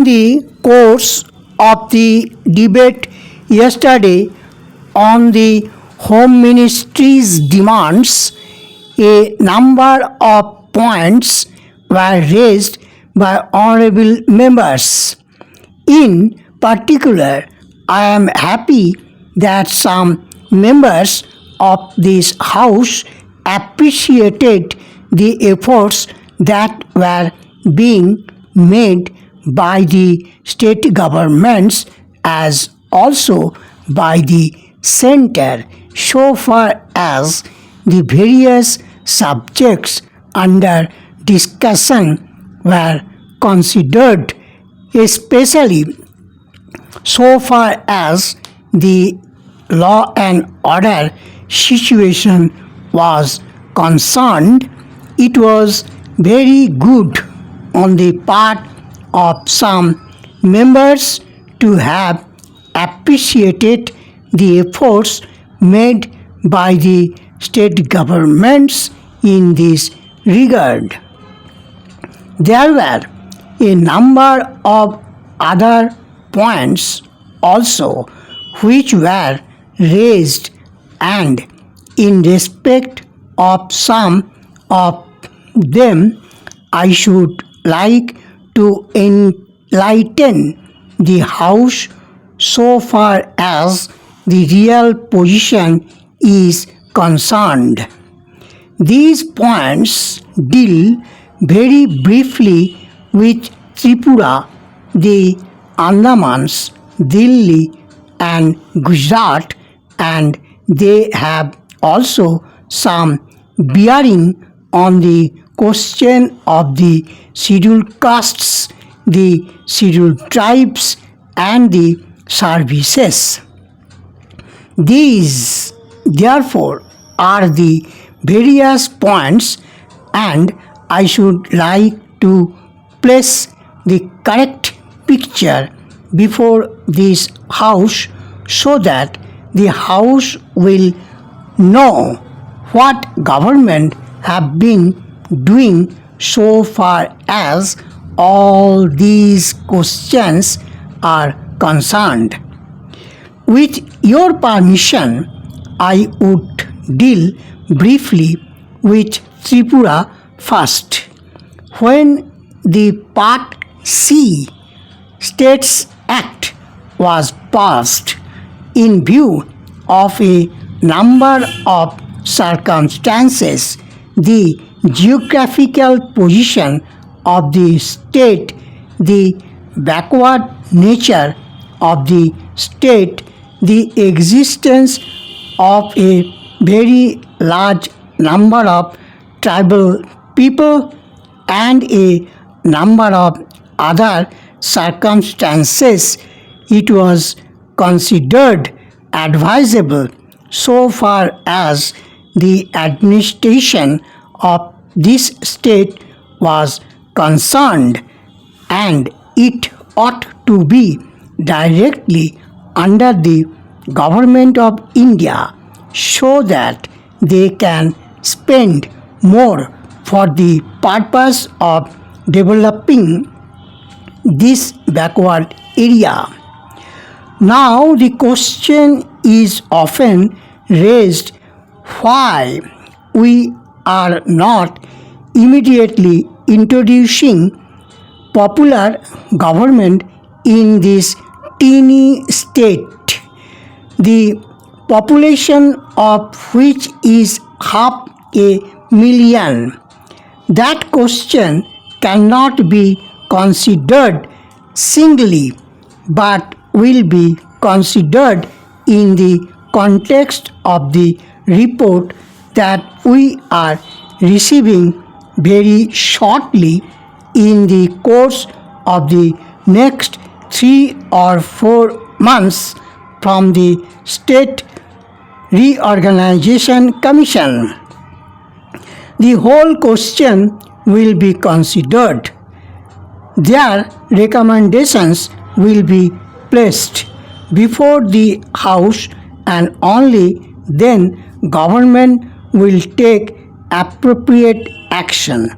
In the course of the debate yesterday on the Home Ministry's demands, a number of points were raised by honorable members. In particular, I am happy that some members of this House appreciated the efforts that were being made by the state governments as also by the center so far as the various subjects under discussion were considered, especially so far as the law and order situation was concerned. It was very good on the part of some members to have appreciated the efforts made by the state governments in this regard. There were a number of other points also which were raised, and in respect of some of them I should like to enlighten the House so far as the real position is concerned. These points deal very briefly with Tripura, the Andamans, Delhi and Gujarat, and they have also some bearing on the question of the scheduled castes, the scheduled tribes and the services. These, therefore, are the various points, and I should like to place the correct picture before this House so that the House will know what government have been doing so far as all these questions are concerned. With your permission, I would deal briefly with Tripura first. When the Part C States Act was passed, in view of a number of circumstances, the geographical position of the state, the backward nature of the state, the existence of a very large number of tribal people, and a number of other circumstances, it was considered advisable so far as the administration of this state was concerned, and it ought to be directly under the government of India so that they can spend more for the purpose of developing this backward area. Now the question is often raised why we are not immediately introducing popular government in this teeny state, the population of which is 500,000. That question cannot be considered singly, but will be considered in the context of the report that we are receiving very shortly in the course of the next 3 or 4 months from the State Reorganization Commission. The whole question will be considered. Their recommendations will be placed before the House, and only then government will take appropriate action.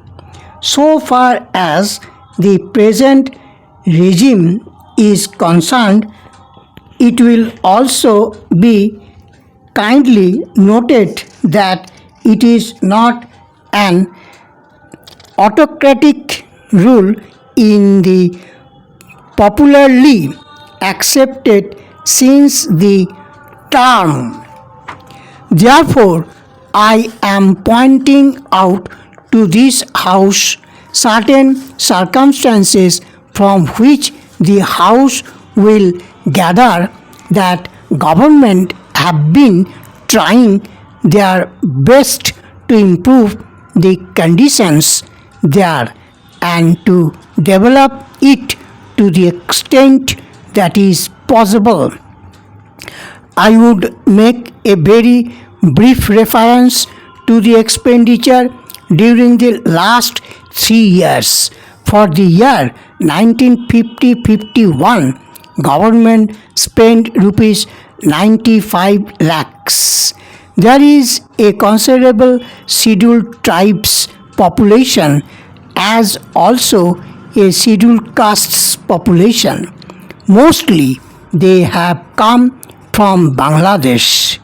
So far as the present regime is concerned, it will also be kindly noted that it is not an autocratic rule in the popularly accepted since the term. Therefore, I am pointing out to this House certain circumstances from which the House will gather that government have been trying their best to improve the conditions there and to develop it to the extent that is possible. I would make a very brief reference to the expenditure during the last 3 years. For the year 1950-51, government spent rupees 95 lakhs. There is a considerable scheduled tribes population as also a scheduled castes population. Mostly they have come from Bangladesh.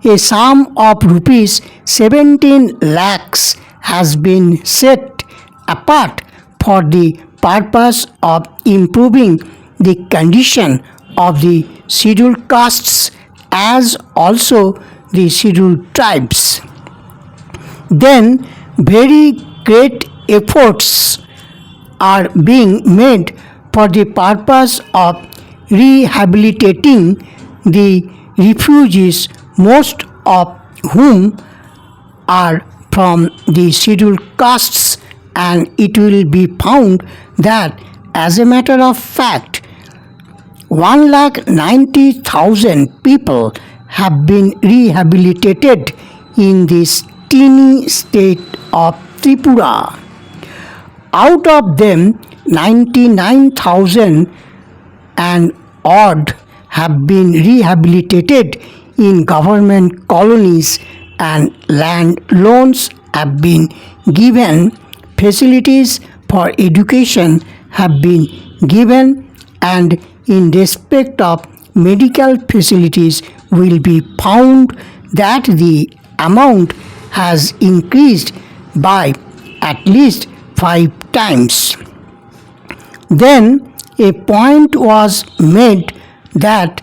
A sum of rupees 17 lakhs has been set apart for the purpose of improving the condition of the scheduled castes as also the scheduled tribes. Then very great efforts are being made for the purpose of rehabilitating the refugees, most of whom are from the scheduled castes, and it will be found that as a matter of fact 1,90,000 people have been rehabilitated in this teeny state of Tripura. Out of them 99,000 and odd have been rehabilitated in government colonies and land loans have been given, facilities for education have been given, and in respect of medical facilities will be found that the amount has increased by at least 5 times. Then a point was made that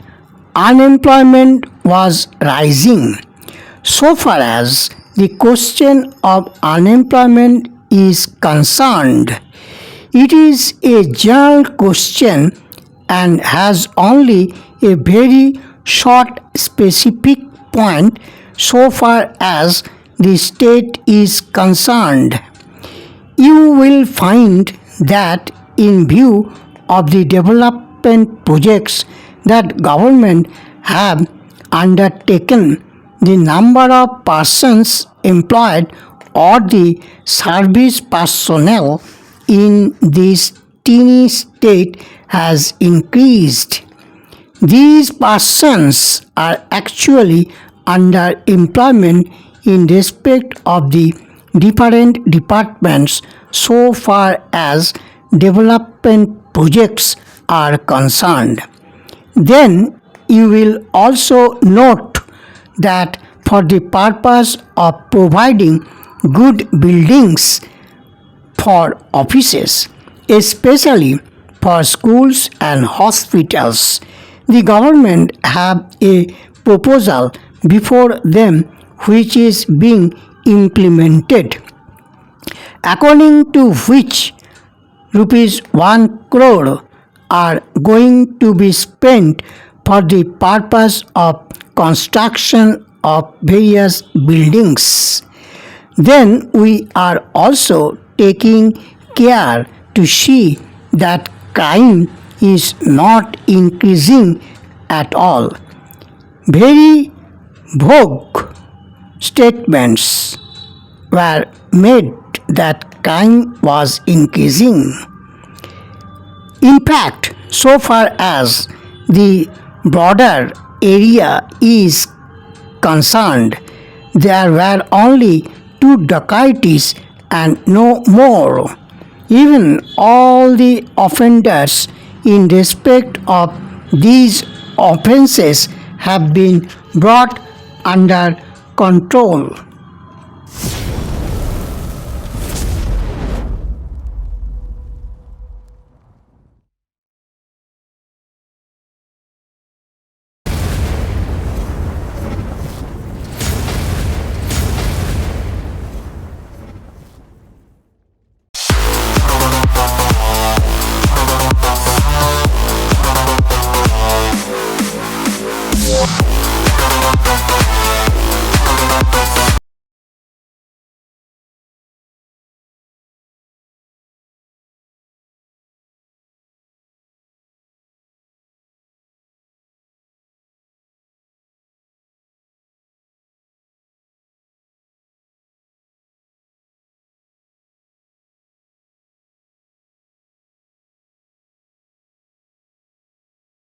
unemployment was rising. So far as the question of unemployment is concerned, it is a general question and has only a very short specific point so far as the state is concerned. You will find that in view of the development projects that government have undertaken, the number of persons employed or the service personnel in this teeny state has increased. These persons are actually under employment in respect of the different departments so far as development projects are concerned. Then you will also note that for the purpose of providing good buildings for offices, especially for schools and hospitals, the government have a proposal before them which is being implemented, according to which rupees 1 crore are going to be spent for the purpose of construction of various buildings. Then we are also taking care to see that crime is not increasing at all. Very vague statements were made that crime was increasing. In fact, so far as the broader area is concerned, there were only 2 dacoities and no more. Even all the offenders in respect of these offences have been brought under control.